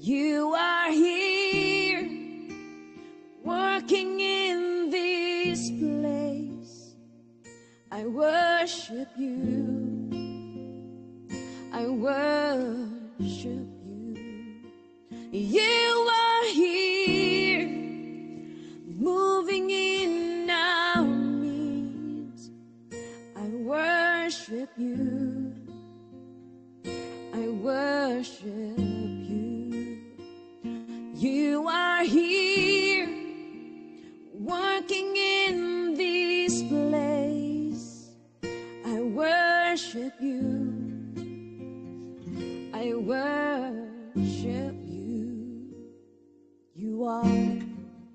You are here, working in this place. I worship you. I worship you. You are here, moving in our midst. I worship you. I worship you. You are here, working in this place. I worship you. I worship you. You are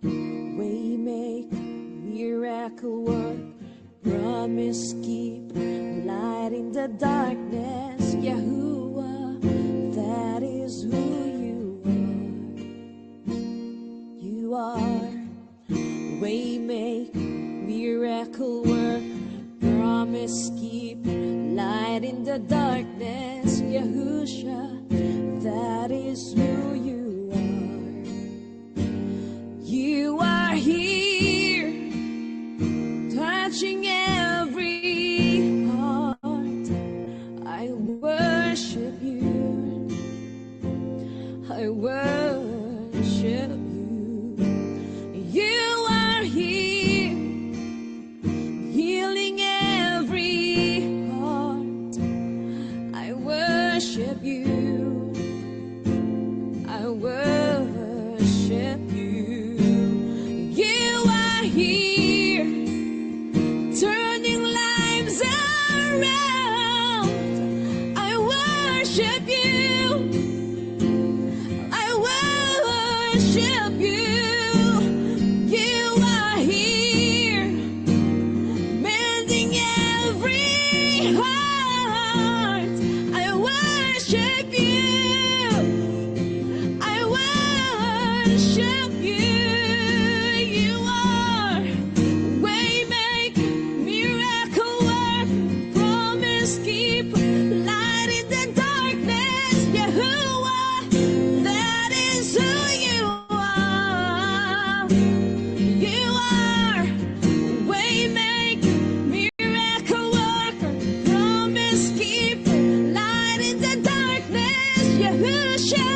waymaker, miracle work, promise keep, light in the darkness. Yahuah, that is who you are. You are waymaker, miracle work, promise keep, light in the darkness. Yahusha, that is who you are. You are here, touching every heart. I worship you. I worship you. You are here, healing every heart. I worship you. I worship you. You are here, turning lives around. I worship you. I worship you. You are here, mending every heart. I worship you. I worship you. You are waymaker, miracle work, promise keep, light in the darkness. Yahuah, that is who you are. You are waymaker, miracle worker, promise keep, light in the darkness. Yahusha,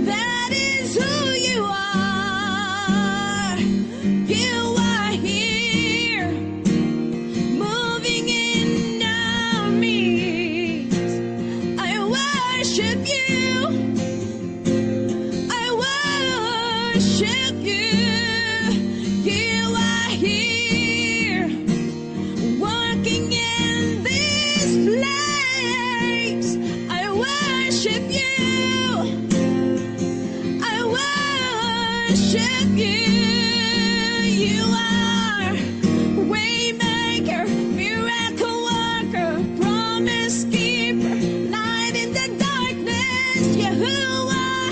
that is who you are. You are here, moving in our midst. I worship you. I worship you. You are here, working in this place. I worship you. I worship you. You are waymaker, miracle worker, promise keeper, light in the darkness. Yahuah,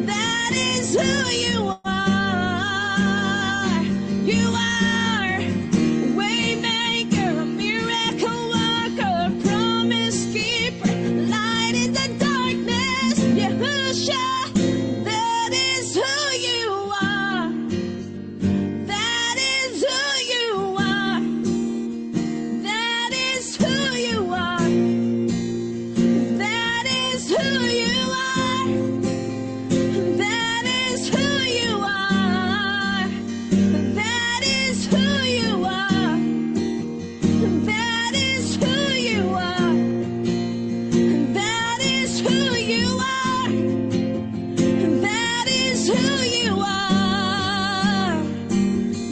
that is who you are. You are waymaker, miracle worker, promise keeper, light in the darkness. Yahusha, that is who you are. That is who you are. That is who you are. That is who you are. That is who you are. That is who you are. That is who you are. That is who you are. That is who you are.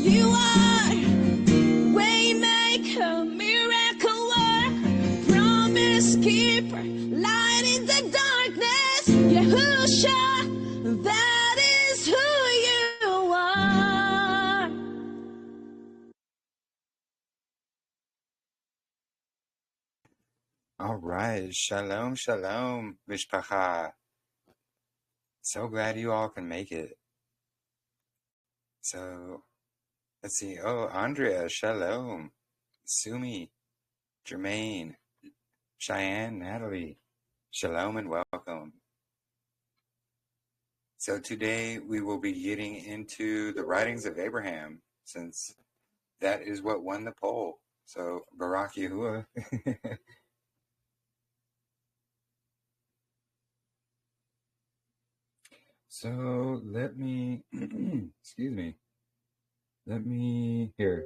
You are waymaker, miracle worker, promise keeper, light in the darkness. Yahusha, that is who you are. All right. Shalom, shalom, mishpacha. So glad you all can make it. So, let's see. Oh, Andrea, shalom. Sumi, Jermaine, Cheyenne, Natalie, shalom and welcome. So today we will be getting into the writings of Abraham, since that is what won the poll. So Barak Yahuah. So let me, excuse me. Here.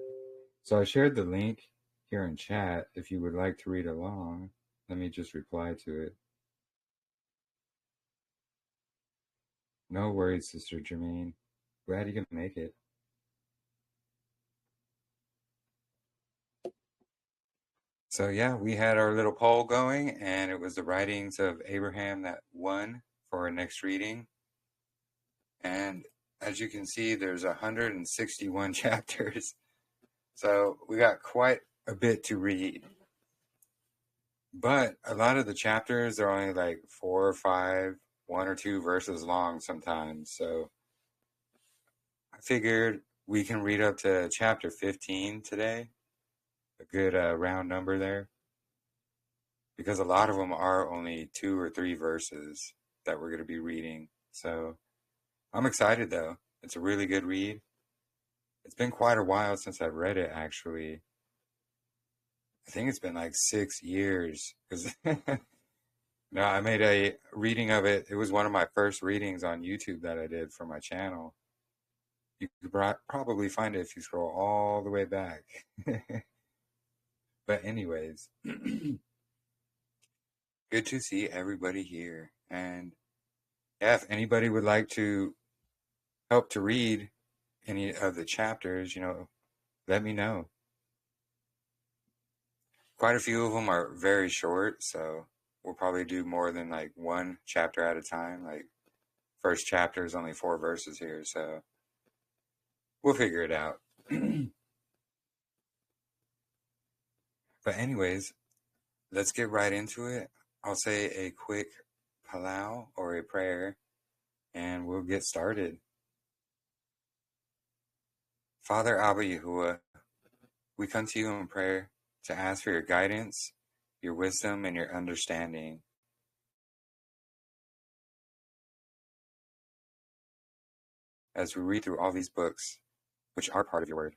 So I shared the link here in chat. If you would like to read along, let me just reply to it. No worries, Sister Jermaine. Glad you can make it. So yeah, we had our little poll going, and it was the writings of Abraham that won for our next reading. And as you can see, there's 161 chapters. So we got quite a bit to read. But a lot of the chapters are only like 4 or 5, 1 or 2 verses long sometimes. So I figured we can read up to chapter 15 today. A good round number there. Because a lot of them are only 2 or 3 verses that we're going to be reading. So I'm excited though. It's a really good read. It's been quite a while since I've read it, actually. I think it's been like 6 years. Because no, I made a reading of it. It was one of my first readings on YouTube that I did for my channel. You could probably find it if you scroll all the way back. But anyways, good to see everybody here. And yeah, if anybody would like to help to read any of the chapters, let me know. Quite a few of them are very short, so we'll probably do more than like one chapter at a time. Like first chapter is only 4 verses here, so we'll figure it out. But anyways, let's get right into it. I'll say a quick palau or a prayer, and we'll get started. Father Abba Yahuah, we come to you in prayer to ask for your guidance, your wisdom, and your understanding. As we read through all these books, which are part of your word,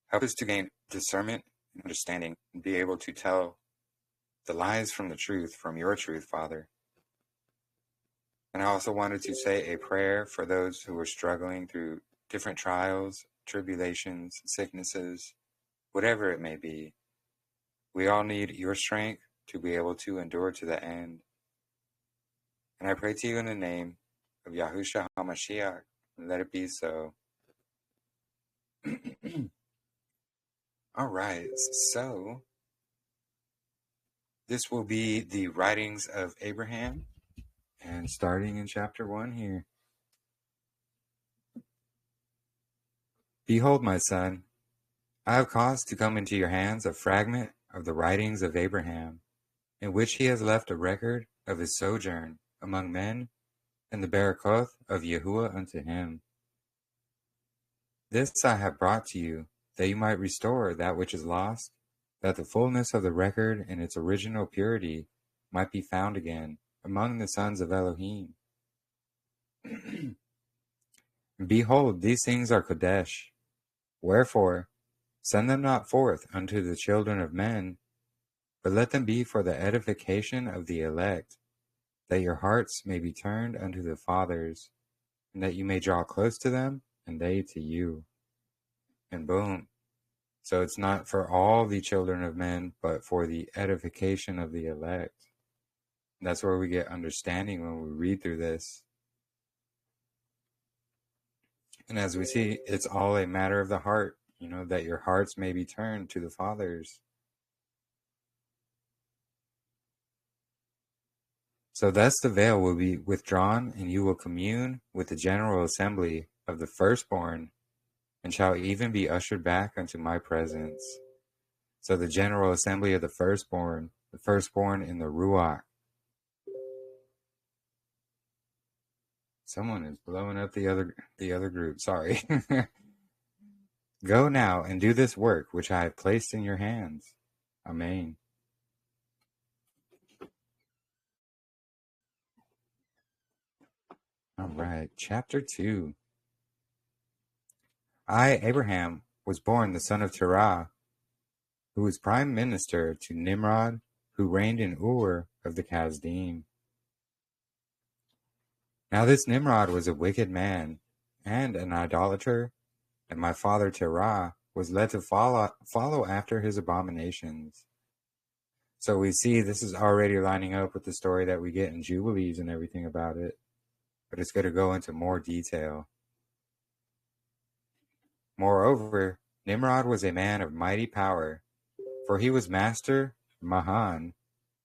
help us to gain discernment and understanding and be able to tell the lies from the truth, from your truth, Father. And I also wanted to say a prayer for those who are struggling through different trials, tribulations, sicknesses, whatever it may be. We all need your strength to be able to endure to the end. And I pray to you in the name of Yahushua HaMashiach, and let it be so. All right, so this will be the writings of Abraham, and starting in chapter 1 here. Behold, my son, I have caused to come into your hands a fragment of the writings of Abraham, in which he has left a record of his sojourn among men, and the barakoth of Yahuah unto him. This I have brought to you, that you might restore that which is lost, that the fullness of the record in its original purity might be found again among the sons of Elohim. Behold, these things are Kodesh. Wherefore, send them not forth unto the children of men, but let them be for the edification of the elect, that your hearts may be turned unto the fathers, and that you may draw close to them, and they to you. And boom. So it's not for all the children of men, but for the edification of the elect. That's where we get understanding when we read through this. And as we see, it's all a matter of the heart, that your hearts may be turned to the fathers. So thus the veil will be withdrawn, and you will commune with the general assembly of the firstborn, and shall even be ushered back unto my presence. So the general assembly of the firstborn in the Ruach. Someone is blowing up the other group. Sorry. Go now and do this work which I have placed in your hands. Amen. All right, chapter 2. I, Abraham, was born the son of Terah, who was prime minister to Nimrod, who reigned in Ur of the Chaldean. Now this Nimrod was a wicked man and an idolater, and my father Terah was led to follow after his abominations. So we see this is already lining up with the story that we get in Jubilees and everything about it, but it's going to go into more detail. Moreover, Nimrod was a man of mighty power, for he was master Mahan,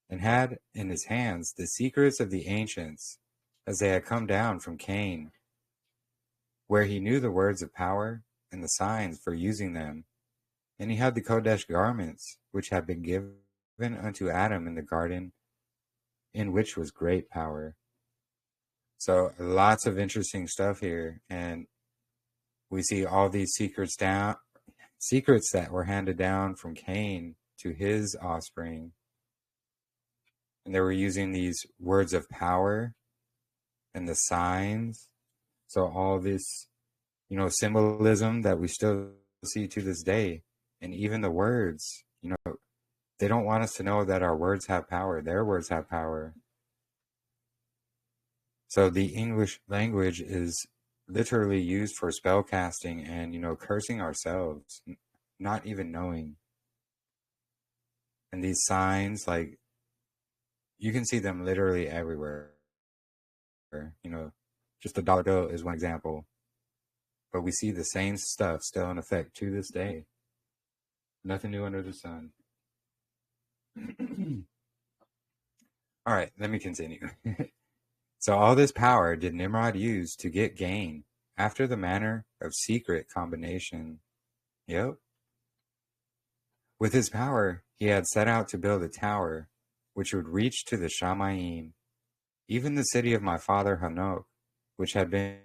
and had in his hands the secrets of the ancients, as they had come down from Cain, where he knew the words of power and the signs for using them. And he had the Kodesh garments, which had been given unto Adam in the garden, in which was great power. So lots of interesting stuff here, and we see all these secrets that were handed down from Cain to his offspring. And they were using these words of power and the signs. So all this, symbolism that we still see to this day. And even the words, they don't want us to know that our words have power. Their words have power. So the English language is literally used for spell casting and, cursing ourselves, not even knowing. And these signs, like, you can see them literally everywhere. Just the dollar bill is one example. But we see the same stuff still in effect to this day. Nothing new under the sun. All right, let me continue. So all this power did Nimrod use to get gain after the manner of secret combination. Yep. With his power, he had set out to build a tower which would reach to the Shamayim, even the city of my father Hanok, which had been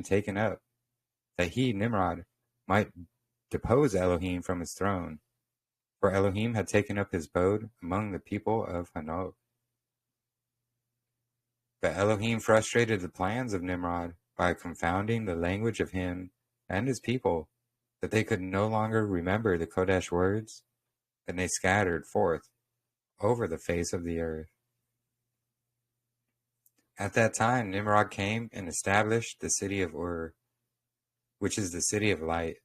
taken up, that he, Nimrod, might depose Elohim from his throne, for Elohim had taken up his abode among the people of Hanok. But Elohim frustrated the plans of Nimrod by confounding the language of him and his people, that they could no longer remember the Kodesh words, and they scattered forth over the face of the earth. At that time Nimrod came and established the city of Ur, which is the city of light,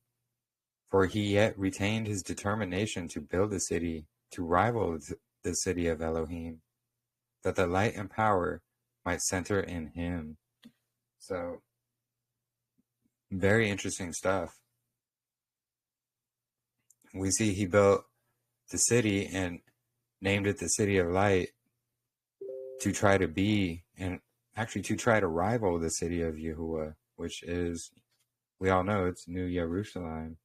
for he yet retained his determination to build a city to rival the city of Elohim, that the light and power might center in him. So, very interesting stuff. We see he built the city and named it the City of Light to try to be, and actually to try to rival the city of Yahuah, which is, we all know, it's New Jerusalem.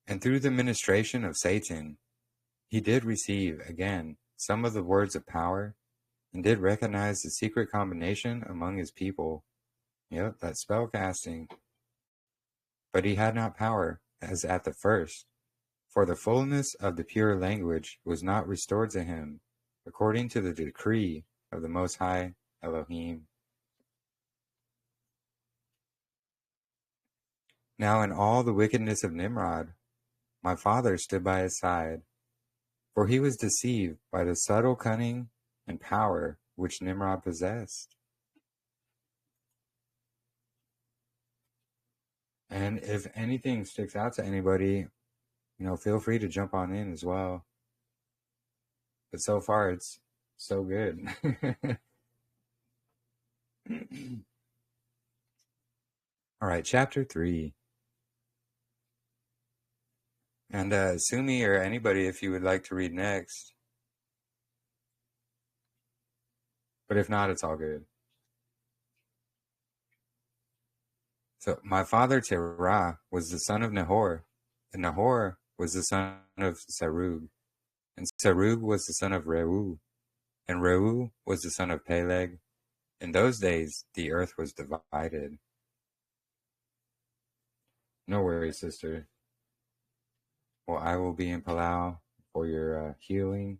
And through the ministration of Satan, he did receive, again, some of the words of power, and did recognize the secret combination among his people. Yep, that spell casting. But he had not power, as at the first, for the fullness of the pure language was not restored to him, according to the decree of the Most High Elohim. Now in all the wickedness of Nimrod, my father stood by his side, for he was deceived by the subtle cunning and power which Nimrod possessed. And if anything sticks out to anybody, feel free to jump on in as well. But so far, it's so good. All right, chapter 3. And Sumi or anybody, if you would like to read next. But if not, it's all good. So my father Terah was the son of Nahor, and Nahor was the son of Serug, and Serug was the son of Reu, and Reu was the son of Peleg. In those days, the earth was divided. No worries, sister. Well, I will be in Palau for your healing.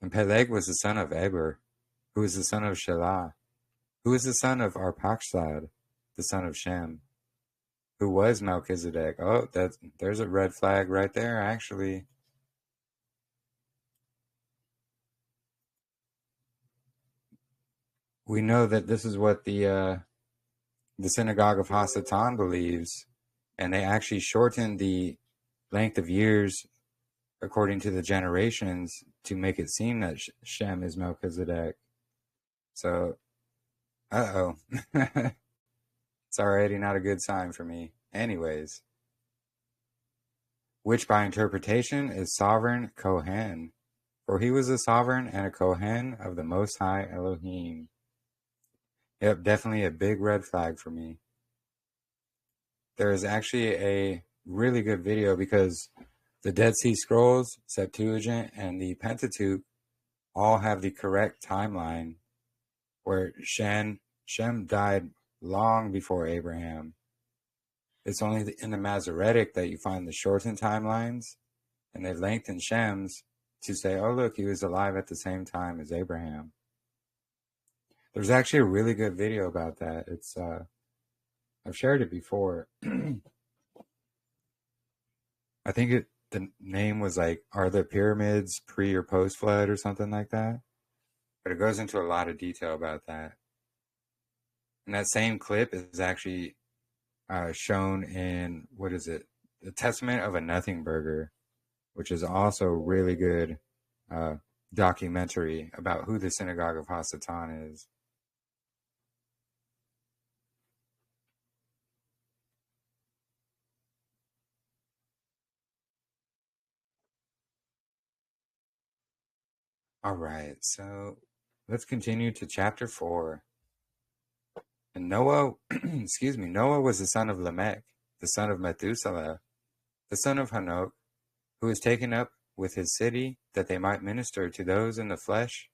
And Peleg was the son of Eber, who was the son of Shelah, who was the son of Arpachshad, the son of Shem, who was Melchizedek. Oh, there's a red flag right there, actually. We know that this is what the synagogue of Hasatan believes, and they actually shortened the length of years according to the generations to make it seem that Shem is Melchizedek. So, uh-oh. It's already not a good sign for me. Anyways, which by interpretation is sovereign Kohen, for he was a sovereign and a Kohen of the Most High Elohim. Yep, definitely a big red flag for me. There is actually a really good video because the Dead Sea Scrolls, Septuagint, and the Pentateuch all have the correct timeline where Shem died long before Abraham. It's only in the Masoretic that you find the shortened timelines, and they lengthen Shem's to say, oh, look, he was alive at the same time as Abraham. There's actually a really good video about that. It's I've shared it before. I think the name was like, Are the Pyramids Pre or Post Flood or something like that? But it goes into a lot of detail about that. And that same clip is actually shown in, what is it? The Testament of a Nothing Burger, which is also really good documentary about who the Synagogue of Hasatan is. All right, so let's continue to chapter 4. And Noah, Noah was the son of Lamech, the son of Methuselah, the son of Hanok, who was taken up with his city that they might minister to those in the flesh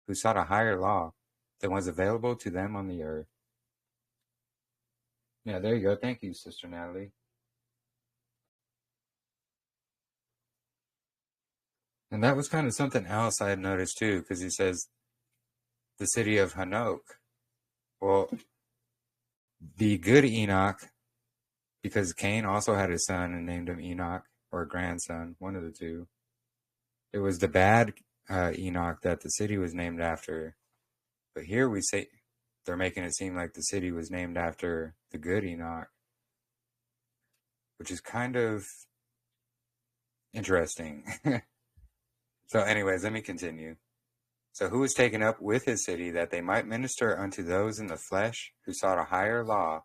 who sought a higher law than was available to them on the earth. Yeah, there you go. Thank you, Sister Natalie. And that was kind of something else I had noticed too, because he says the city of Hanok. Well, the good Enoch, because Cain also had a son and named him Enoch, or a grandson, one of the two. It was the bad Enoch that the city was named after. But here we say they're making it seem like the city was named after the good Enoch, which is kind of interesting. So anyways, let me continue. So who was taken up with his city that they might minister unto those in the flesh who sought a higher law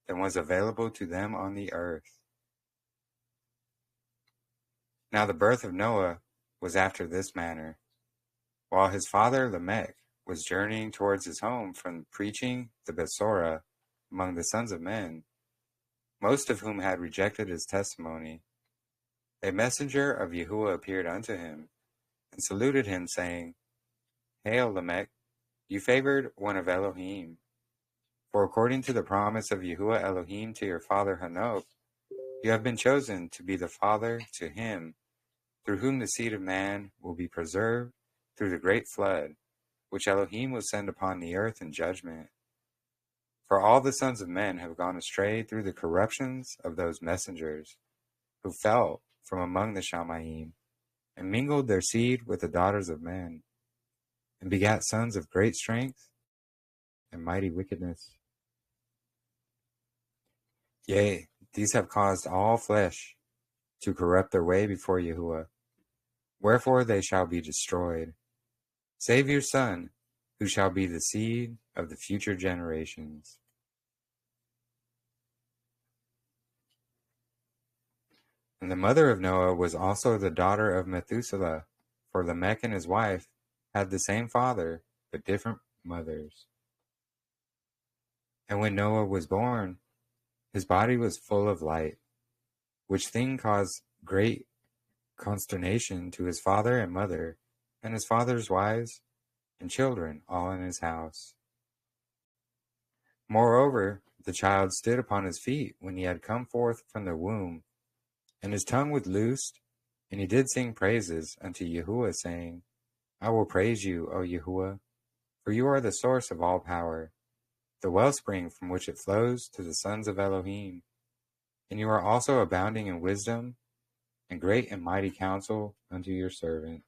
than was available to them on the earth? Now the birth of Noah was after this manner. While his father Lamech was journeying towards his home from preaching the Besorah among the sons of men, most of whom had rejected his testimony, a messenger of Yahuah appeared unto him, and saluted him, saying, Hail, Lamech, you favored one of Elohim. For according to the promise of Yahuah Elohim to your father Hanok, you have been chosen to be the father to him, through whom the seed of man will be preserved through the great flood, which Elohim will send upon the earth in judgment. For all the sons of men have gone astray through the corruptions of those messengers, who fell from among the Shamayim, and mingled their seed with the daughters of men, and begat sons of great strength and mighty wickedness. Yea, these have caused all flesh to corrupt their way before Yahuah. Wherefore they shall be destroyed, save your son, who shall be the seed of the future generations. And the mother of Noah was also the daughter of Methuselah, for Lamech and his wife had the same father, but different mothers. And when Noah was born, his body was full of light, which thing caused great consternation to his father and mother, and his father's wives and children, all in his house. Moreover, the child stood upon his feet when he had come forth from the womb, and his tongue was loosed, and he did sing praises unto Yahuah, saying, I will praise you, O Yahuah, for you are the source of all power, the wellspring from which it flows to the sons of Elohim. And you are also abounding in wisdom and great and mighty counsel unto your servants.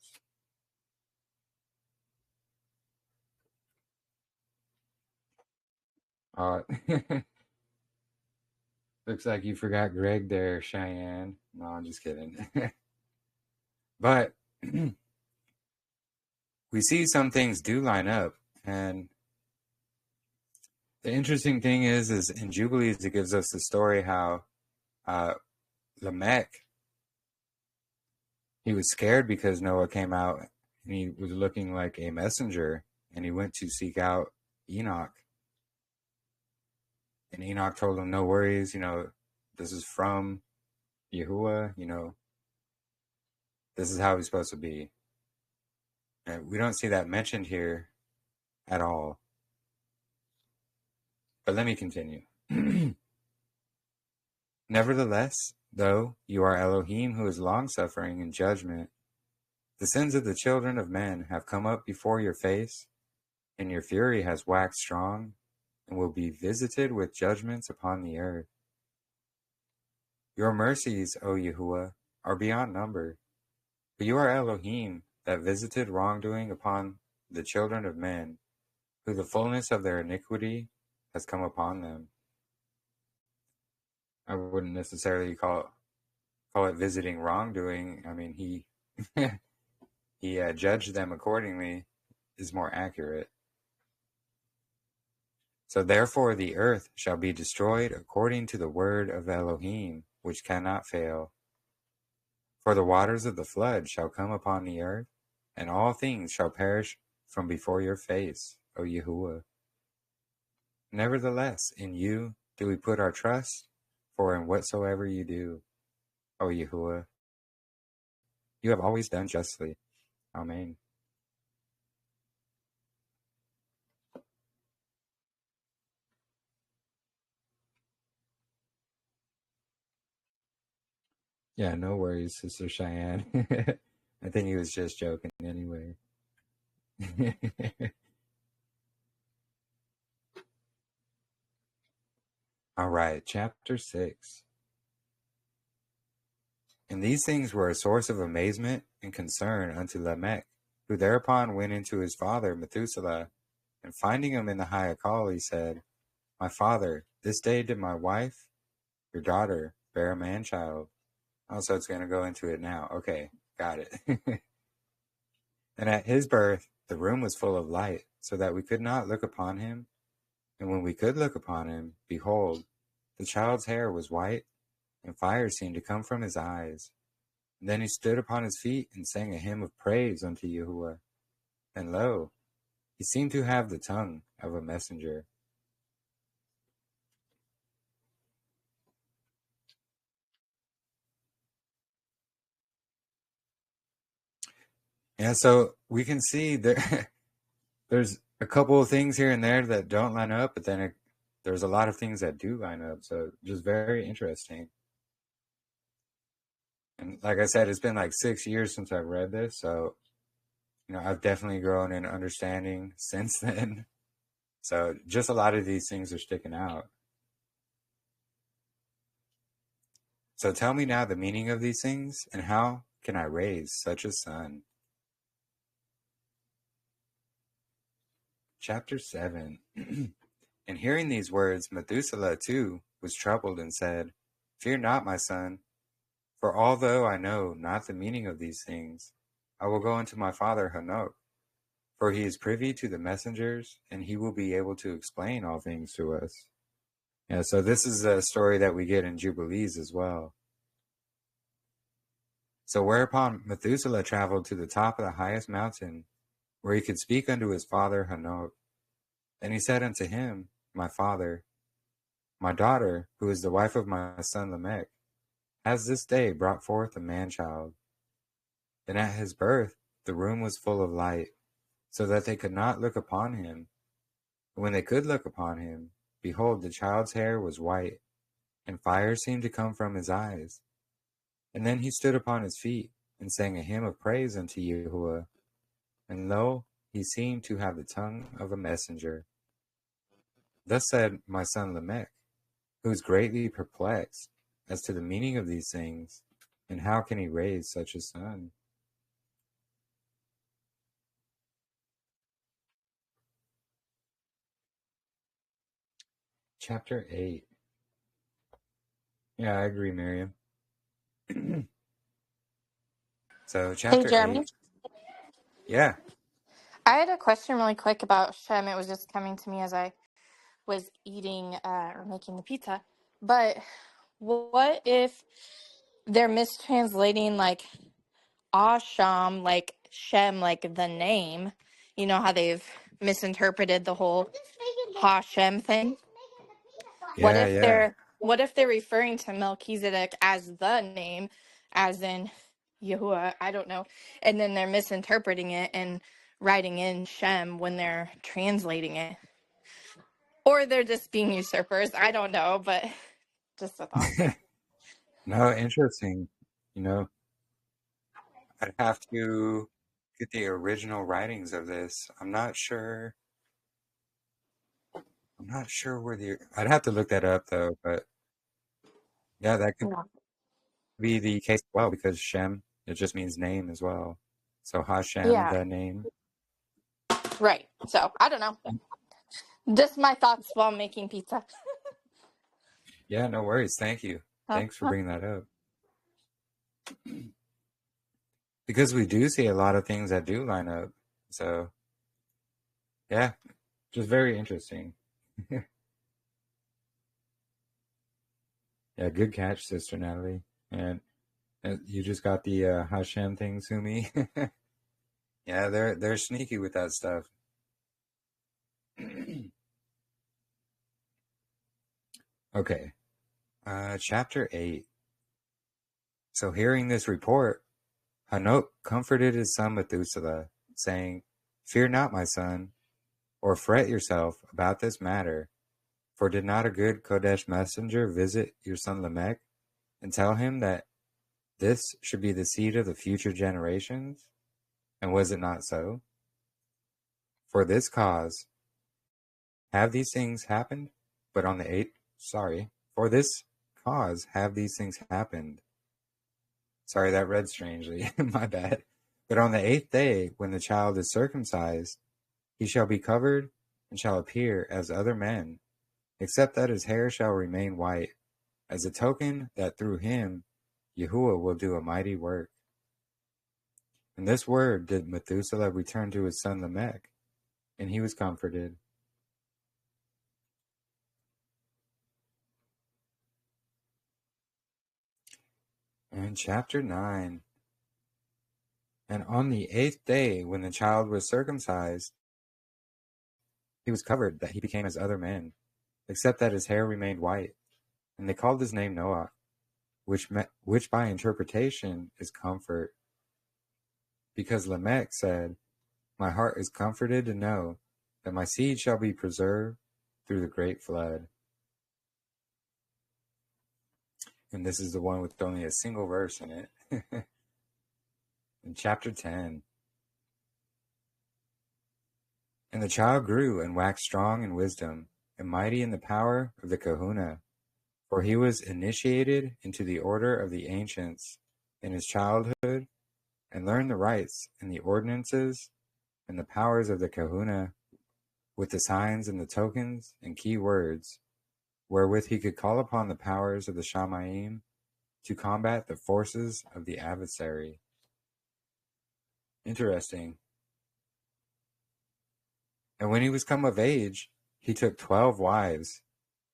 Looks like you forgot Greg there, Cheyenne. No, I'm just kidding. But we see some things do line up. And the interesting thing is in Jubilees, it gives us the story how Lamech, he was scared because Noah came out and he was looking like a messenger, and he went to seek out Enoch. And Enoch told him, no worries, this is from Yahuah, this is how he's supposed to be. And we don't see that mentioned here at all. But let me continue. Nevertheless, though you are Elohim who is long-suffering in judgment, the sins of the children of men have come up before your face, and your fury has waxed strong, and will be visited with judgments upon the earth. Your mercies, O Yahuah, are beyond number, but you are Elohim that visited wrongdoing upon the children of men, who the fullness of their iniquity has come upon them. I wouldn't necessarily call it visiting wrongdoing. I mean, he he judged them accordingly is more accurate. So therefore the earth shall be destroyed according to the word of Elohim, which cannot fail. For the waters of the flood shall come upon the earth, and all things shall perish from before your face, O Yahuah. Nevertheless, in you do we put our trust, for in whatsoever you do, O Yahuah, you have always done justly. Amen. Yeah, no worries, Sister Cheyenne. I think he was just joking anyway. All right, chapter 6. And these things were a source of amazement and concern unto Lamech, who thereupon went into his father Methuselah, and finding him in the high call, he said, My father, this day did my wife, your daughter, bear a man-child. Oh, so it's going to go into it now. Okay, got it. And at his birth, the room was full of light, so that we could not look upon him. And when we could look upon him, behold, the child's hair was white, and fire seemed to come from his eyes. And then he stood upon his feet and sang a hymn of praise unto Yahuah. And lo, he seemed to have the tongue of a messenger. Yeah, so we can see there's a couple of things here and there that don't line up, but then there's a lot of things that do line up. So just very interesting. And like I said, it's been like 6 years since I've read this, so I've definitely grown in understanding since then. So just a lot of these things are sticking out. So tell me now the meaning of these things, and how can I raise such a son? Chapter 7. And hearing these words, Methuselah too was troubled and said, Fear not, my son, for although I know not the meaning of these things, I will go unto my father Hanok, for he is privy to the messengers, and he will be able to explain all things to us. Yeah, so this is a story that we get in Jubilees as well. So whereupon Methuselah traveled to the top of the highest mountain, where he could speak unto his father Hanok. And he said unto him, My father, my daughter, who is the wife of my son Lamech, has this day brought forth a man-child. And at his birth the room was full of light, so that they could not look upon him. And when they could look upon him, behold, the child's hair was white, and fire seemed to come from his eyes. And then he stood upon his feet, and sang a hymn of praise unto Yahuah. and lo, he seemed to have the tongue of a messenger. Thus said my son Lamech, who is greatly perplexed as to the meaning of these things, and how can he raise such a son? Chapter 8. Yeah, I agree, Miriam. So, Hey, chapter Jeremy. 8. Yeah, I had a question really quick about Shem. It was just coming to me as I was eating or making the pizza. But what if they're mistranslating like Asham, like Shem, like the name? You know how they've misinterpreted the whole Hashem thing? What yeah, if yeah. they're referring to Melchizedek as the name, as in Yahuah? I don't know. And then they're misinterpreting it and writing in Shem when they're translating it. Or they're just being usurpers. I don't know, but just a thought. No, interesting. You know, I'd have to get the original writings of this. I'm not sure where I'd have to look that up though, but yeah, that could Yeah. be the case as well because Shem, it just means name as well. So Hashem, Yeah, the name. right. So I don't know. Just my thoughts while making pizza. Yeah, no worries. Thank you. Huh? Thanks for bringing that up. Because we do see a lot of things that do line up. So, yeah, just very interesting. Yeah, good catch, Sister Natalie. And you just got the Hashem thing, Sumi. Yeah, they're sneaky with that stuff. Okay, chapter 8. So hearing this report, Hanok comforted his son Methuselah, saying, "Fear not, my son, or fret yourself about this matter, for did not a good Kodesh messenger visit your son Lamech, and tell him that this should be the seed of the future generations? And was it not so? For this cause have these things happened, but on the eighth, for this cause have these things happened." Sorry, that read strangely. My bad. But on the 8th day, when the child is circumcised, he shall be covered and shall appear as other men, except that his hair shall remain white, as a token that through him Yahuah will do a mighty work. And this word did Methuselah return to his son Lamech, and he was comforted. And chapter 9. And on the 8th day, when the child was circumcised, he was covered that he became as other men, except that his hair remained white. And they called his name Noah, which by interpretation is comfort. Because Lamech said, "My heart is comforted to know that my seed shall be preserved through the great flood." And this is the one with only a single verse in it. In chapter 10. And the child grew and waxed strong in wisdom, and mighty in the power of the kahuna. For he was initiated into the order of the ancients in his childhood, and learned the rites and the ordinances and the powers of the kahuna, with the signs and the tokens and key words, wherewith he could call upon the powers of the Shamayim to combat the forces of the adversary. Interesting. And when he was come of age, he took 12 wives,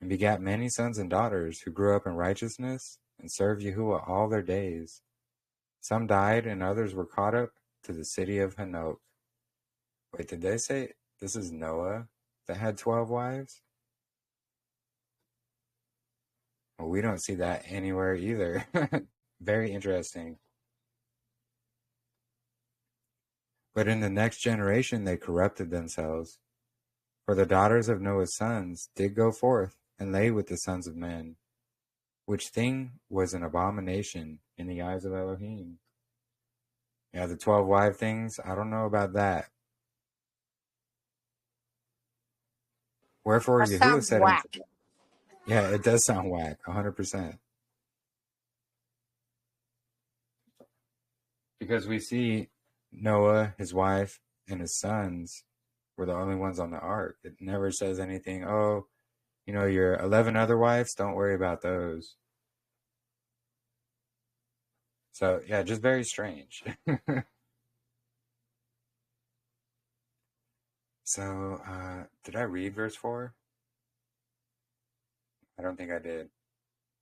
and begat many sons and daughters, who grew up in righteousness, and served Yahuah all their days. Some died, and others were caught up to the city of Hanok. Wait, did they say this is Noah that had 12 wives? Well, we don't see that anywhere either. Very interesting. But in the next generation they corrupted themselves. For the daughters of Noah's sons did go forth and lay with the sons of men, which thing was an abomination in the eyes of Elohim. Yeah, the 12 wife things, I don't know about that. Wherefore That Yahuwah sounds said unto whack. Yeah, it does sound whack, 100%. Because we see Noah, his wife, and his sons were the only ones on the ark. It never says anything, oh, your 11 other wives, don't worry about those. So, yeah, just very strange. So, did I read verse 4? I don't think I did.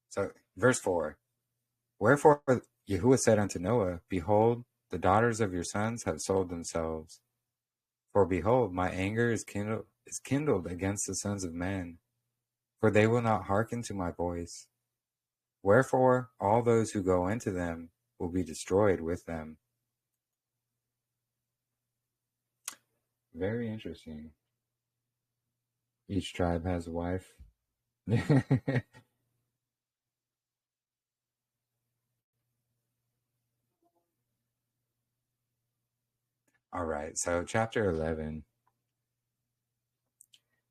So, verse 4. Wherefore Yahuwah said unto Noah, Behold, the daughters of your sons have sold themselves. For behold, my anger is kindled against the sons of men, for they will not hearken to my voice. Wherefore all those who go into them will be destroyed with them. Very interesting. Each tribe has a wife. All right, so chapter 11.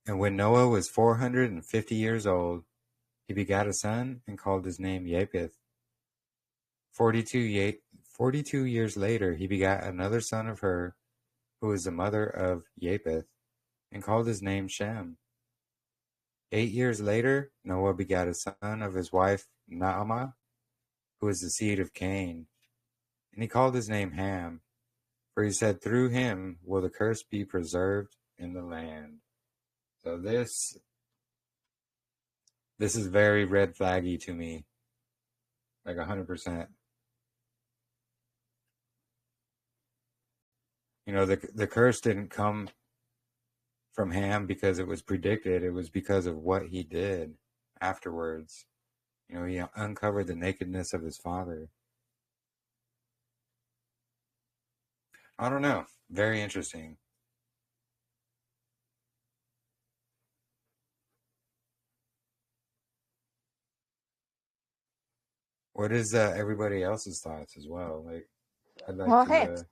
And when Noah was 450 years old, he begat a son and called his name Japheth. 42 years later, he begat another son of her, who was the mother of Japheth, and called his name Shem. 8 years later, Noah begat a son of his wife Naamah, who was the seed of Cain, and he called his name Ham, for he said, through him will the curse be preserved in the land. So this is very red flaggy to me, like 100%. The curse didn't come from Ham because it was predicted. It was because of what he did afterwards. He uncovered the nakedness of his father. I don't know. Very interesting. What is everybody else's thoughts as well? Like, I'd like Well, hey. to.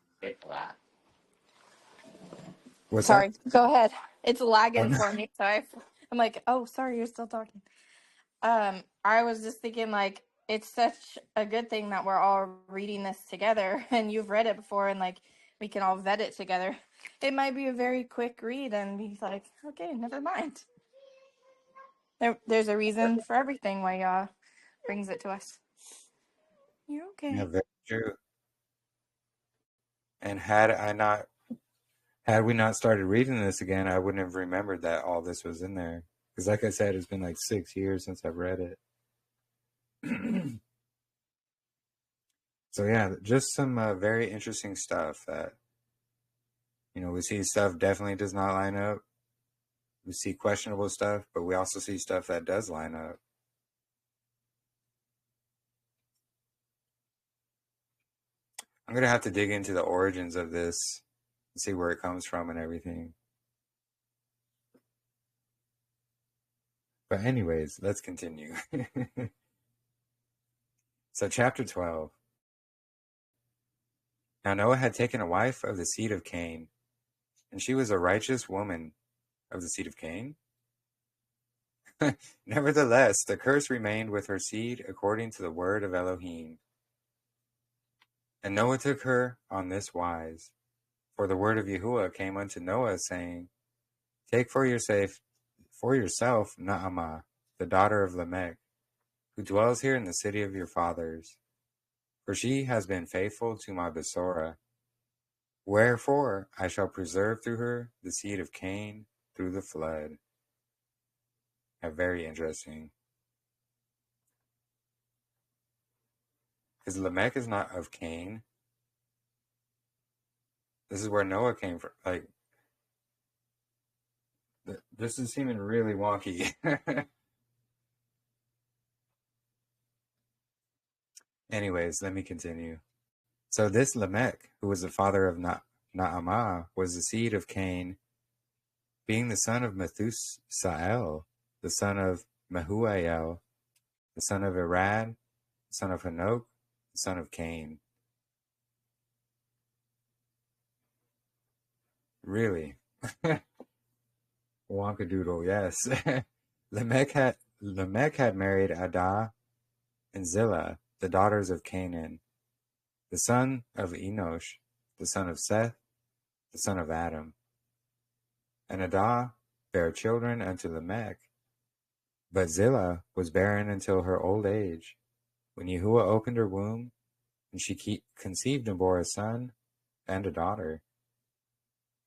What's that? Sorry. Go ahead. It's Oh lagging no. for me, so I'm like, oh, sorry, you're still talking. I was just thinking, like, it's such a good thing that we're all reading this together, and you've read it before, and like we can all vet it together. It might be a very quick read, and be like, okay, never mind. There's a reason for everything why brings it to us. You're Yeah, okay. very true. And had we not started reading this again, I wouldn't have remembered that all this was in there. Because, like I said, it's been like 6 years since I've read it. So yeah, just some very interesting stuff that we see stuff definitely does not line up. We see questionable stuff, but we also see stuff that does line up. I'm gonna have to dig into the origins of this and see where it comes from and everything. But anyways, let's continue. So chapter 12. Now Noah had taken a wife of the seed of Cain, and she was a righteous woman of the seed of Cain. Nevertheless, the curse remained with her seed according to the word of Elohim. And Noah took her on this wise. For the word of Yahuwah came unto Noah, saying, Take for yourself Naamah, the daughter of Lamech, who dwells here in the city of your fathers. For she has been faithful to my Besorah. Wherefore I shall preserve through her the seed of Cain through the flood. Yeah, very interesting. Because Lamech is not of Cain. This is where Noah came from. Like, this is seeming really wonky. Anyways, let me continue. So this Lamech, who was the father of Naamah, was the seed of Cain, being the son of Methusael, the son of Mehuael, the son of Arad, the son of Hanok, the son of Cain. Really? Wonkadoodle, yes. Lamech had married Adah and Zillah, the daughters of Canaan, the son of Enosh, the son of Seth, the son of Adam. And Adah bare children unto Lamech, but Zillah was barren until her old age, when Yahuah opened her womb, and she conceived and bore a son and a daughter.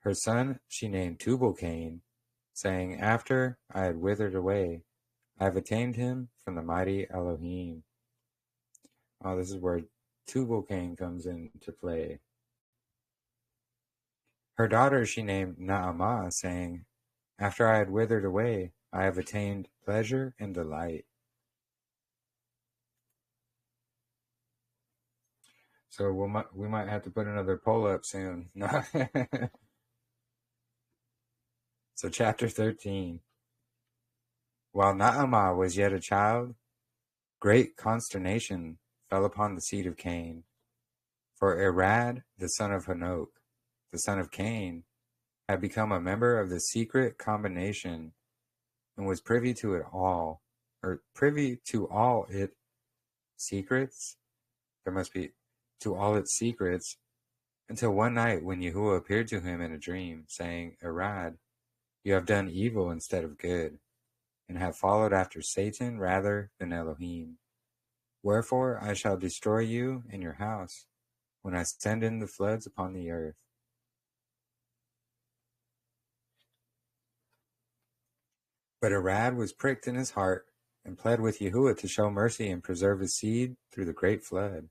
Her son she named Tubal-Cain, saying, After I had withered away, I have attained him from the mighty Elohim. Oh, this is where Tubal-Cain comes into play. Her daughter she named Naamah, saying, After I had withered away, I have attained pleasure and delight. So we might have to put another poll up soon. So chapter 13. While Naamah was yet a child, great consternation fell upon the seed of Cain. For Arad, the son of Hanok, the son of Cain, had become a member of the secret combination and was privy to all its secrets. There must be to all its secrets, until one night when Yahuah appeared to him in a dream, saying, Arad, you have done evil instead of good, and have followed after Satan rather than Elohim. Wherefore I shall destroy you and your house, when I send in the floods upon the earth. But Arad was pricked in his heart, and pled with Yahuah to show mercy and preserve his seed through the great flood.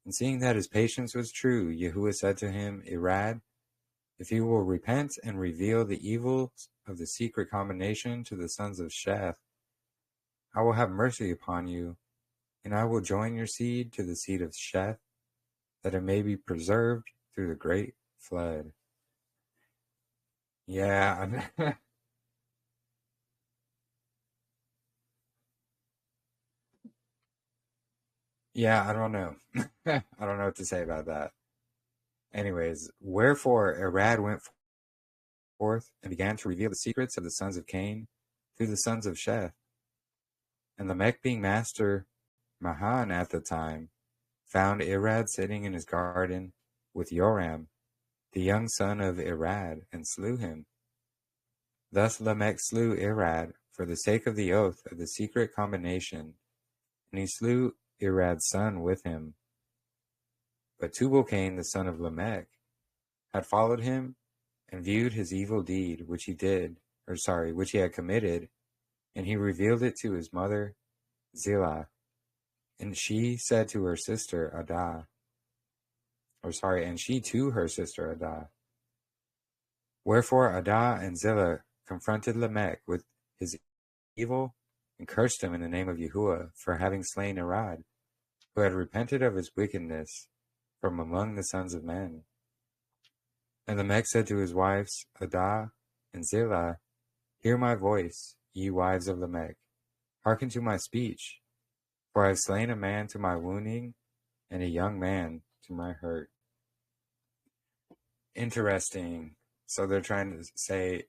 And seeing that his patience was true, Yahuah said to him, Arad, if you will repent and reveal the evils of the secret combination to the sons of Sheth, I will have mercy upon you, and I will join your seed to the seed of Sheth, that it may be preserved through the great flood. Yeah. Yeah, I don't know. I don't know what to say about that. Anyways, wherefore Arad went forth and began to reveal the secrets of the sons of Cain to the sons of Sheth. And Lamech, being master Mahan at the time, found Arad sitting in his garden with Joram, the young son of Arad, and slew him. Thus Lamech slew Arad for the sake of the oath of the secret combination, and he slew Arad's son with him. But Tubal-Cain, the son of Lamech, had followed him and viewed his evil deed which he had committed, and he revealed it to his mother Zillah. And she said to her sister Adah, and she to her sister Adah. Wherefore Adah and Zillah confronted Lamech with his evil and cursed him in the name of Yahuah for having slain Arad, who had repented of his wickedness from among the sons of men. And Lamech said to his wives Adah and Zillah, Hear my voice, ye wives of Lamech. Hearken to my speech, for I have slain a man to my wounding, and a young man to my hurt. Interesting. So they're trying to say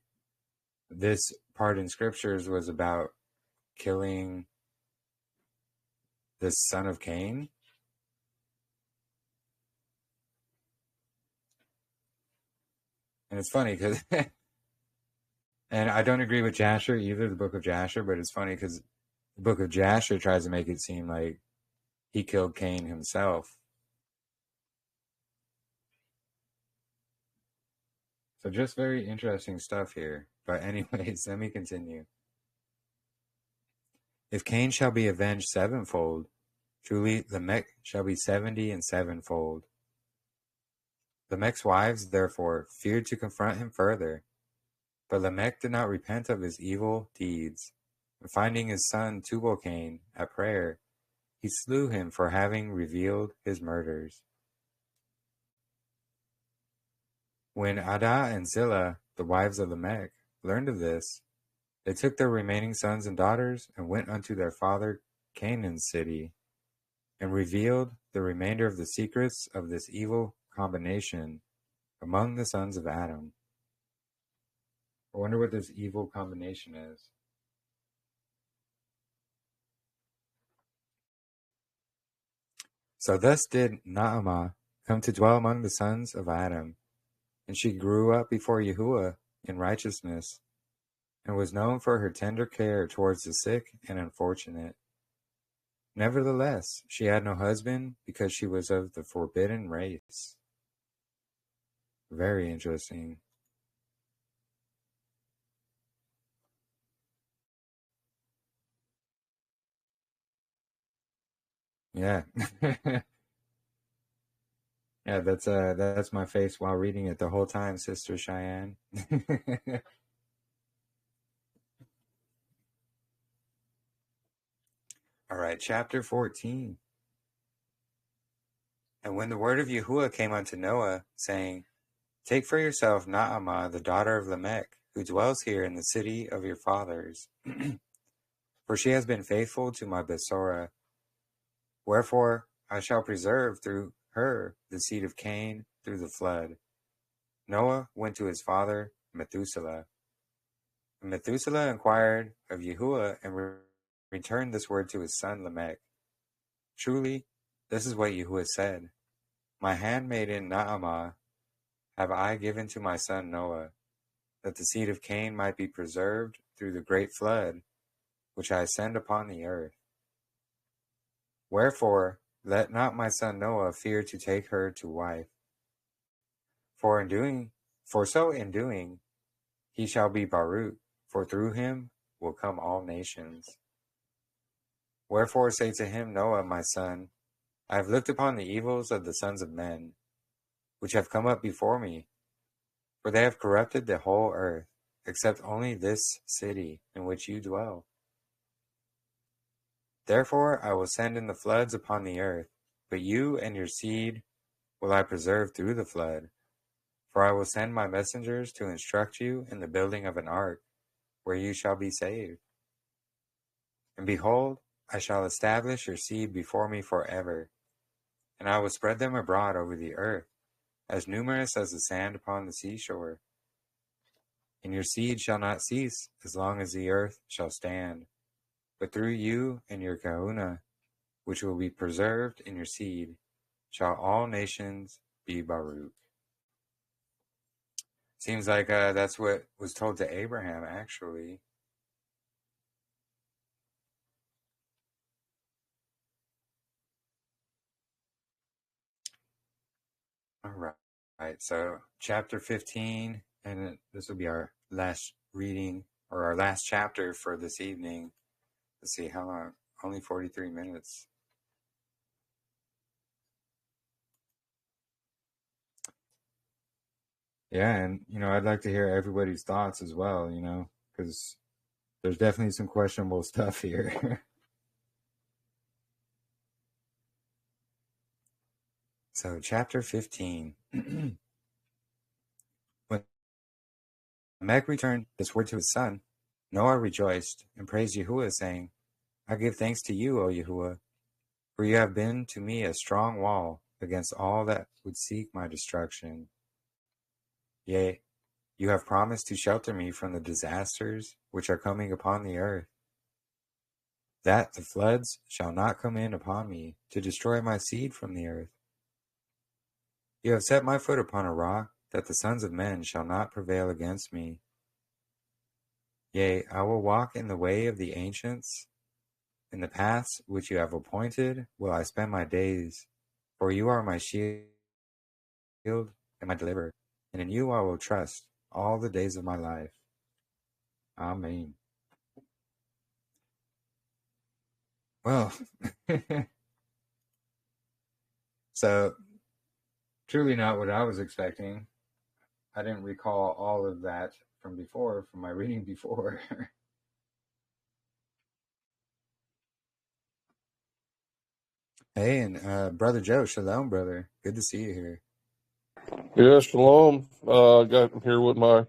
this part in scriptures was about killing the son of Cain. And it's funny because, and I don't agree with Jasher either, the book of Jasher, but it's funny because the book of Jasher tries to make it seem like he killed Cain himself. So just very interesting stuff here. But anyways, let me continue. If Cain shall be avenged sevenfold, truly Lamech shall be 70 and sevenfold. Lamech's wives, therefore, feared to confront him further. But Lamech did not repent of his evil deeds, and finding his son Tubal-Cain at prayer, he slew him for having revealed his murders. When Adah and Zillah, the wives of Lamech, learned of this, they took their remaining sons and daughters and went unto their father Canaan's city, and revealed the remainder of the secrets of this evil combination, among the sons of Adam. I wonder what this evil combination is. So thus did Naamah come to dwell among the sons of Adam, and she grew up before Yahuah in righteousness, and was known for her tender care towards the sick and unfortunate. Nevertheless, she had no husband because she was of the forbidden race. Very interesting. Yeah. Yeah, that's my face while reading it the whole time, Sister Cheyenne. All right, chapter 14. And when the word of Yahuah came unto Noah, saying, Take for yourself Naamah, the daughter of Lamech, who dwells here in the city of your fathers, for she has been faithful to my Besorah. Wherefore I shall preserve through her the seed of Cain through the flood. Noah went to his father Methuselah. And Methuselah inquired of Yahuah and returned this word to his son Lamech. Truly, this is what Yahuah said. My handmaiden Naamah have I given to my son Noah, that the seed of Cain might be preserved through the great flood, which I send upon the earth. Wherefore, let not my son Noah fear to take her to wife. For so in doing, he shall be Baruch, for through him will come all nations. Wherefore say to him, Noah, my son, I have looked upon the evils of the sons of men, which have come up before me, for they have corrupted the whole earth, except only this city in which you dwell. Therefore I will send in the floods upon the earth, but you and your seed will I preserve through the flood. For I will send my messengers to instruct you in the building of an ark, where you shall be saved. And behold, I shall establish your seed before me forever, and I will spread them abroad over the earth, as numerous as the sand upon the seashore. And your seed shall not cease as long as the earth shall stand, but through you and your kahuna, which will be preserved in your seed, shall all nations be Baruch. Seems like that's what was told to Abraham, actually. All right, so chapter 15, and this will be our last reading, or our last chapter for this evening. Let's see, how long? Only 43 minutes. Yeah, and, I'd like to hear everybody's thoughts as well, because there's definitely some questionable stuff here. So, chapter 15. When Lamech returned this word to his son, Noah rejoiced and praised Yahuah, saying, I give thanks to you, O Yahuah, for you have been to me a strong wall against all that would seek my destruction. Yea, you have promised to shelter me from the disasters which are coming upon the earth, that the floods shall not come in upon me to destroy my seed from the earth. You have set my foot upon a rock, that the sons of men shall not prevail against me. Yea, I will walk in the way of the ancients, in the paths which you have appointed will I spend my days, for you are my shield and my deliverer, and in you I will trust all the days of my life. Amen. Well, so truly not what I was expecting. I didn't recall all of that from my reading before. Hey, and Brother Joe, Shalom, brother. Good to see you here. Yeah, Shalom. Got here with my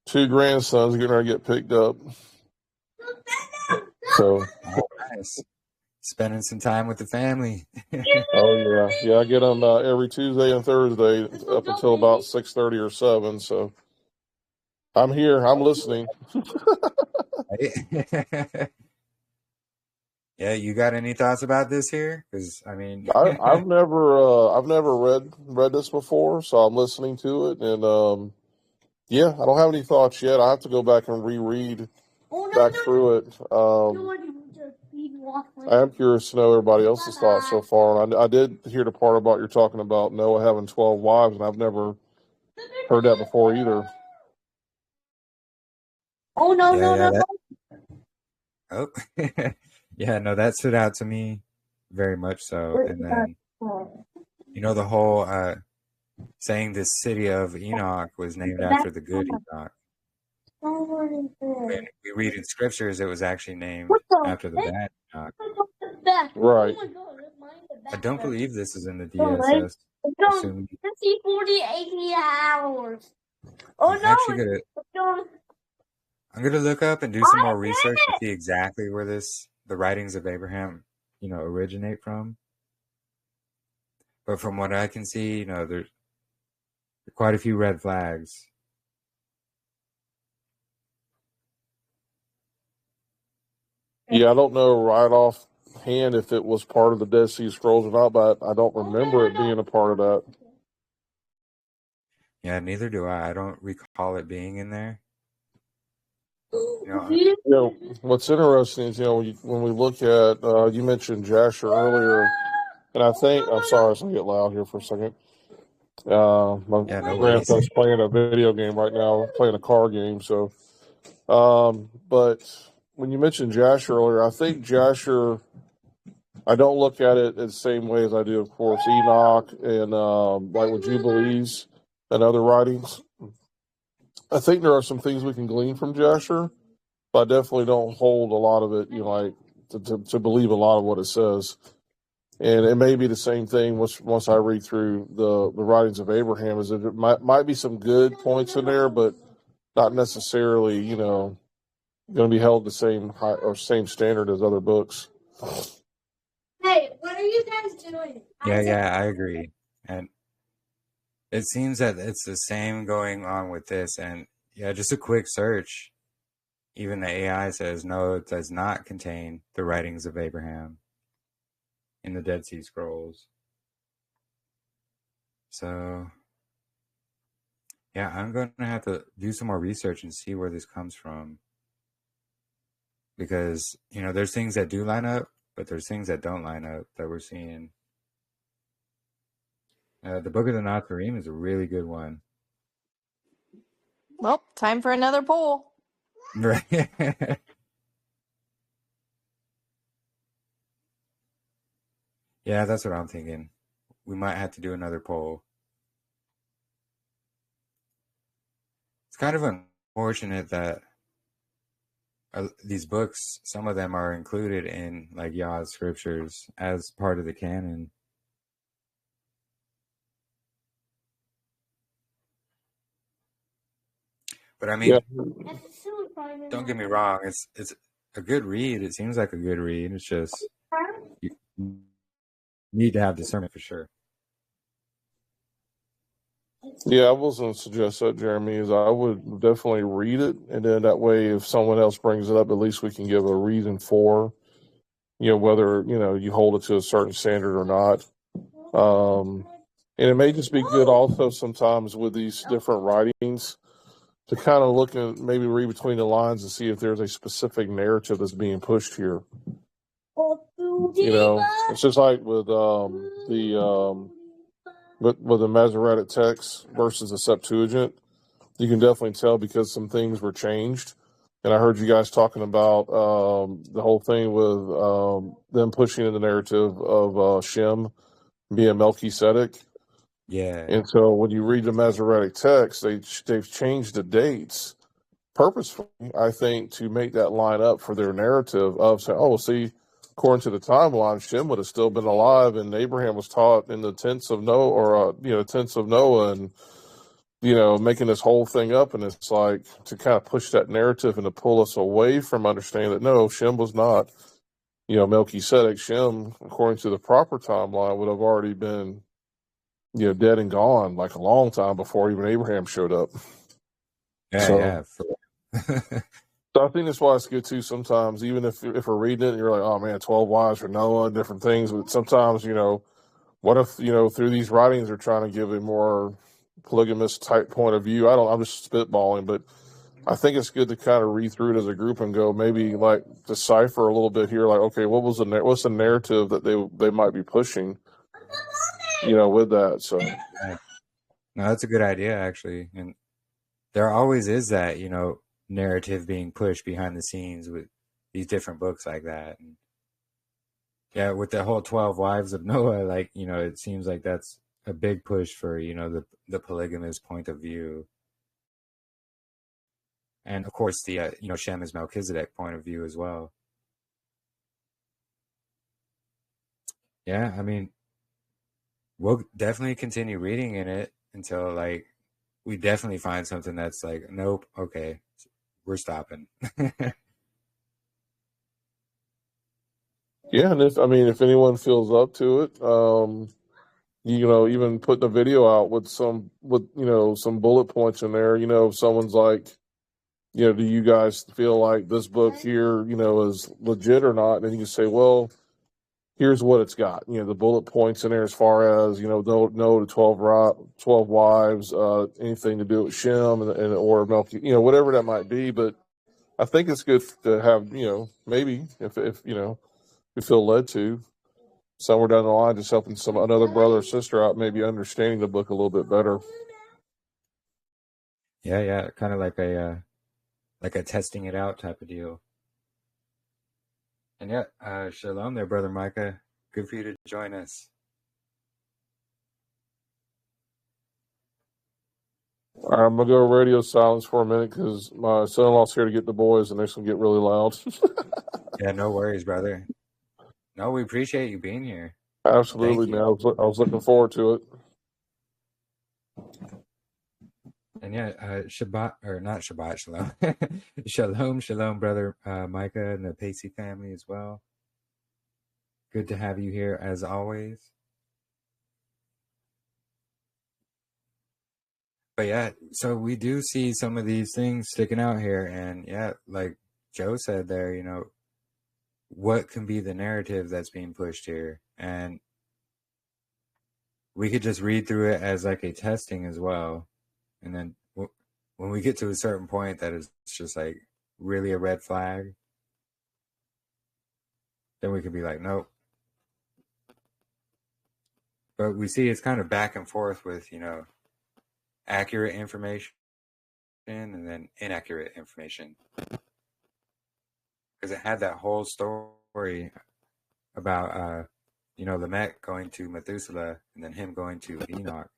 two grandsons getting ready to get picked up. So, Oh, nice. spending some time with the family. Oh yeah. I get them every Tuesday and Thursday up until about 6:30 or 7. So I'm here. I'm listening. Yeah, you got any thoughts about this here? Because I mean, I've never read this before, so I'm listening to it, and yeah, I don't have any thoughts yet. I have to go back and reread back through it. I am curious to know everybody else's thoughts so far. And I did hear the part about you're talking about Noah having 12 wives, and I've never heard that before either. Oh no, yeah, no, yeah, no. oh, yeah, no, that stood out to me very much so. And then, the whole saying this city of Enoch was named after the good Enoch. When we read in scriptures, it was actually named after the bad Enoch. Right. I don't believe this is in the DSS. Assuming 80 hours. Oh I'm no, actually I'm gonna look up and do some more research to see exactly where the writings of Abraham, originate from. But from what I can see, there's quite a few red flags. Yeah, I don't know right offhand if it was part of the Dead Sea Scrolls or not, but I don't remember it being a part of that. Yeah, neither do I. I don't recall it being in there. What's interesting is, when we look at, you mentioned Jasher earlier, and I'm sorry, it's going to get loud here for a second. My No worries. grandson's playing a video game right now, playing a car game. So, but when you mentioned Jasher earlier, I think Jasher, I don't look at it the same way as I do, of course, Enoch and like with Jubilees and other writings. I think there are some things we can glean from Jasher, but I definitely don't hold a lot of it, to believe a lot of what it says. And it may be the same thing once I read through the writings of Abraham, is that there might be some good points in there, but not necessarily, going to be held the same high or same standard as other books. Hey, what are you guys doing? Yeah, I agree. And it seems that it's the same going on with this. And yeah, just a quick search. Even the AI says, no, it does not contain the writings of Abraham in the Dead Sea Scrolls. So, yeah, I'm going to have to do some more research and see where this comes from. Because, there's things that do line up, but there's things that don't line up that we're seeing. The Book of the Nazarene is a really good one. Well, time for another poll. Right. Yeah, that's what I'm thinking. We might have to do another poll. It's kind of unfortunate that these books, some of them are included in like Yahuah's scriptures as part of the canon. But I mean, don't get me wrong, it's a good read. It seems like a good read. It's just you need to have discernment for sure. Yeah, I was going to suggest that, Jeremy, is I would definitely read it, and then that way, if someone else brings it up, at least we can give a reason for, whether, you hold it to a certain standard or not. And it may just be good also sometimes with these different writings to kind of look and maybe read between the lines and see if there's a specific narrative that's being pushed here. It's just like with with the Masoretic text versus the Septuagint. You can definitely tell because some things were changed. And I heard you guys talking about the whole thing with them pushing in the narrative of Shem being Melchizedek. Yeah. And so when you read the Masoretic text, they've changed the dates purposefully, I think, to make that line up for their narrative of saying, oh, see, according to the timeline, Shem would have still been alive, and Abraham was taught in the tents of Noah, or tents of Noah, and making this whole thing up. And it's like to kind of push that narrative and to pull us away from understanding that no, Shem was not Melchizedek, Shem, according to the proper timeline, would have already been, dead and gone like a long time before even Abraham showed up. Yeah. So I think that's why it's good too. Sometimes, even if we're reading it, and you're like, "Oh man, 12 wives for Noah," different things. But sometimes, what if through these writings they're trying to give a more polygamous type point of view? I'm just spitballing, but I think it's good to kind of read through it as a group and go maybe like decipher a little bit here. Like, okay, what's the narrative that they might be pushing, with that. So Yeah. No, that's a good idea, actually. And there always is that, narrative being pushed behind the scenes with these different books like that. And yeah, with the whole 12 wives of Noah, like, it seems like that's a big push for, the polygamous point of view. And of course, the, Shem is Melchizedek point of view as well. Yeah, I mean, we'll definitely continue reading in it until, like, we definitely find something that's like, nope, okay, we're stopping. yeah, and if anyone feels up to it, even putting a video out with some bullet points in there. If someone's like, do you guys feel like this book here, is legit or not? And you can say, well, here's what it's got. The bullet points in there as far as, no to 12 wives, anything to do with Shem and or Melchi, whatever that might be. But I think it's good to have, maybe if we feel led to, somewhere down the line, just helping another brother or sister out, maybe understanding the book a little bit better. Yeah, kind of like a testing it out type of deal. And yeah, shalom there, Brother Micah. Good for you to join us. All right, I'm going to go radio silence for a minute because my son-in-law's here to get the boys, and they're going to get really loud. Yeah, no worries, brother. No, we appreciate you being here. Absolutely, man. I was looking forward to it. And yeah, Shabbat, or not Shabbat, Shalom. Shalom, Brother Micah and the Pacey family as well. Good to have you here as always. But yeah, so we do see some of these things sticking out here. And yeah, like Joe said there, what can be the narrative that's being pushed here? And we could just read through it as like a testing as well. And then when we get to a certain point that is just like really a red flag, then we could be like, nope. But we see it's kind of back and forth with, accurate information and then inaccurate information. Because it had that whole story about, Lamech going to Methuselah and then him going to Enoch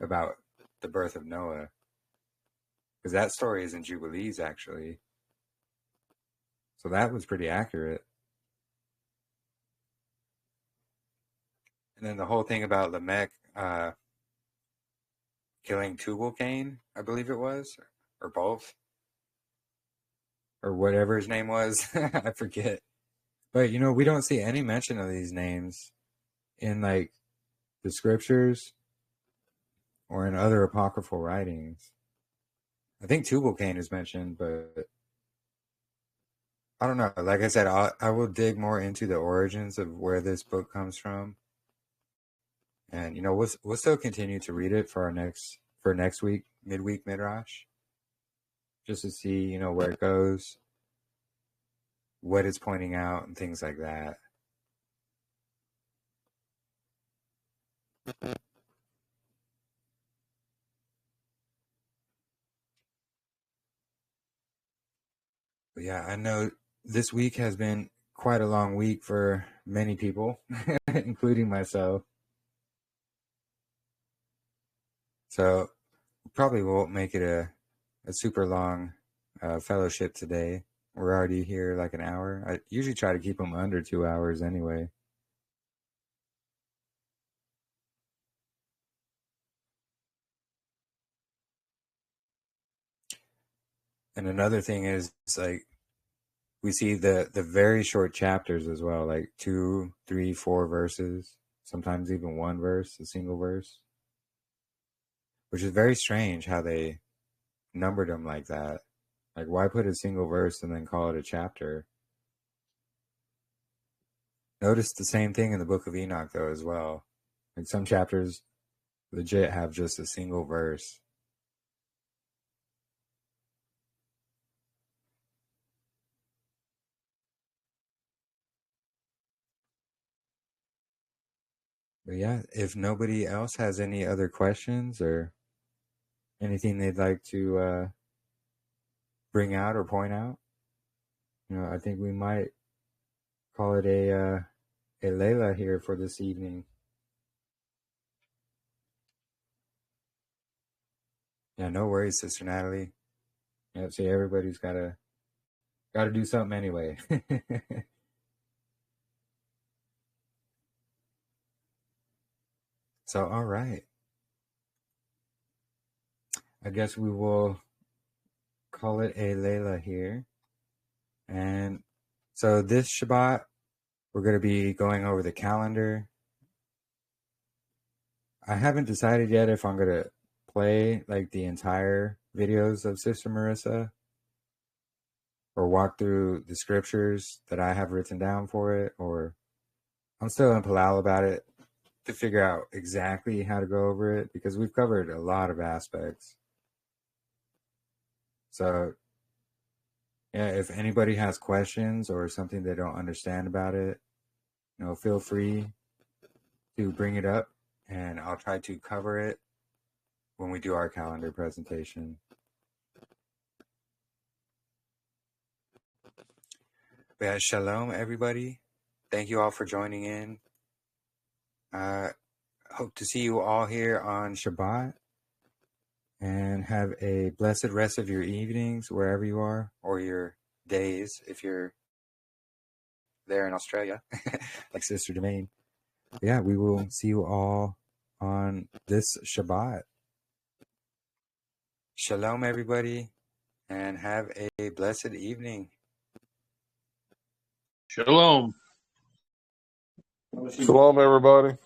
about the birth of Noah. Because that story is in Jubilees, actually. So that was pretty accurate. And then the whole thing about Lamech killing Tubal-Cain, I believe it was, or both, or whatever his name was. I forget. But, we don't see any mention of these names in, like, the scriptures or in other apocryphal writings. I think Tubal-Cain is mentioned, but I don't know. Like I said, I will dig more into the origins of where this book comes from. And, we'll still continue to read it for next week, midweek Midrash, just to see, where it goes, what it's pointing out, and things like that. But yeah, I know this week has been quite a long week for many people, including myself. So probably won't make it a super long fellowship today. We're already here like an hour. I usually try to keep them under 2 hours anyway. And another thing is, like, we see the very short chapters as well, like 2, 3, 4 verses, sometimes even one verse, a single verse, which is very strange how they numbered them like that. Like, why put a single verse and then call it a chapter? Notice the same thing in the book of Enoch, though, as well. Like, some chapters legit have just a single verse. But yeah, if nobody else has any other questions or anything they'd like to bring out or point out, I think we might call it a Layla here for this evening. Yeah, no worries, Sister Natalie. Yeah, see, everybody's gotta do something anyway. So, all right. I guess we will call it a Layla here. And so this Shabbat, we're going to be going over the calendar. I haven't decided yet if I'm going to play like the entire videos of Sister Marissa or walk through the scriptures that I have written down for it, or I'm still in Palal about it to figure out exactly how to go over it, because we've covered a lot of aspects. So yeah, if anybody has questions or something they don't understand about it, feel free to bring it up, and I'll try to cover it when we do our calendar presentation. But yeah, shalom, everybody. Thank you all for joining in. Hope to see you all here on Shabbat, and have a blessed rest of your evenings wherever you are, or your days if you're there in Australia, like Sister Domain. Yeah, we will see you all on this Shabbat. Shalom, everybody, and have a blessed evening. Shalom. Shalom, everybody.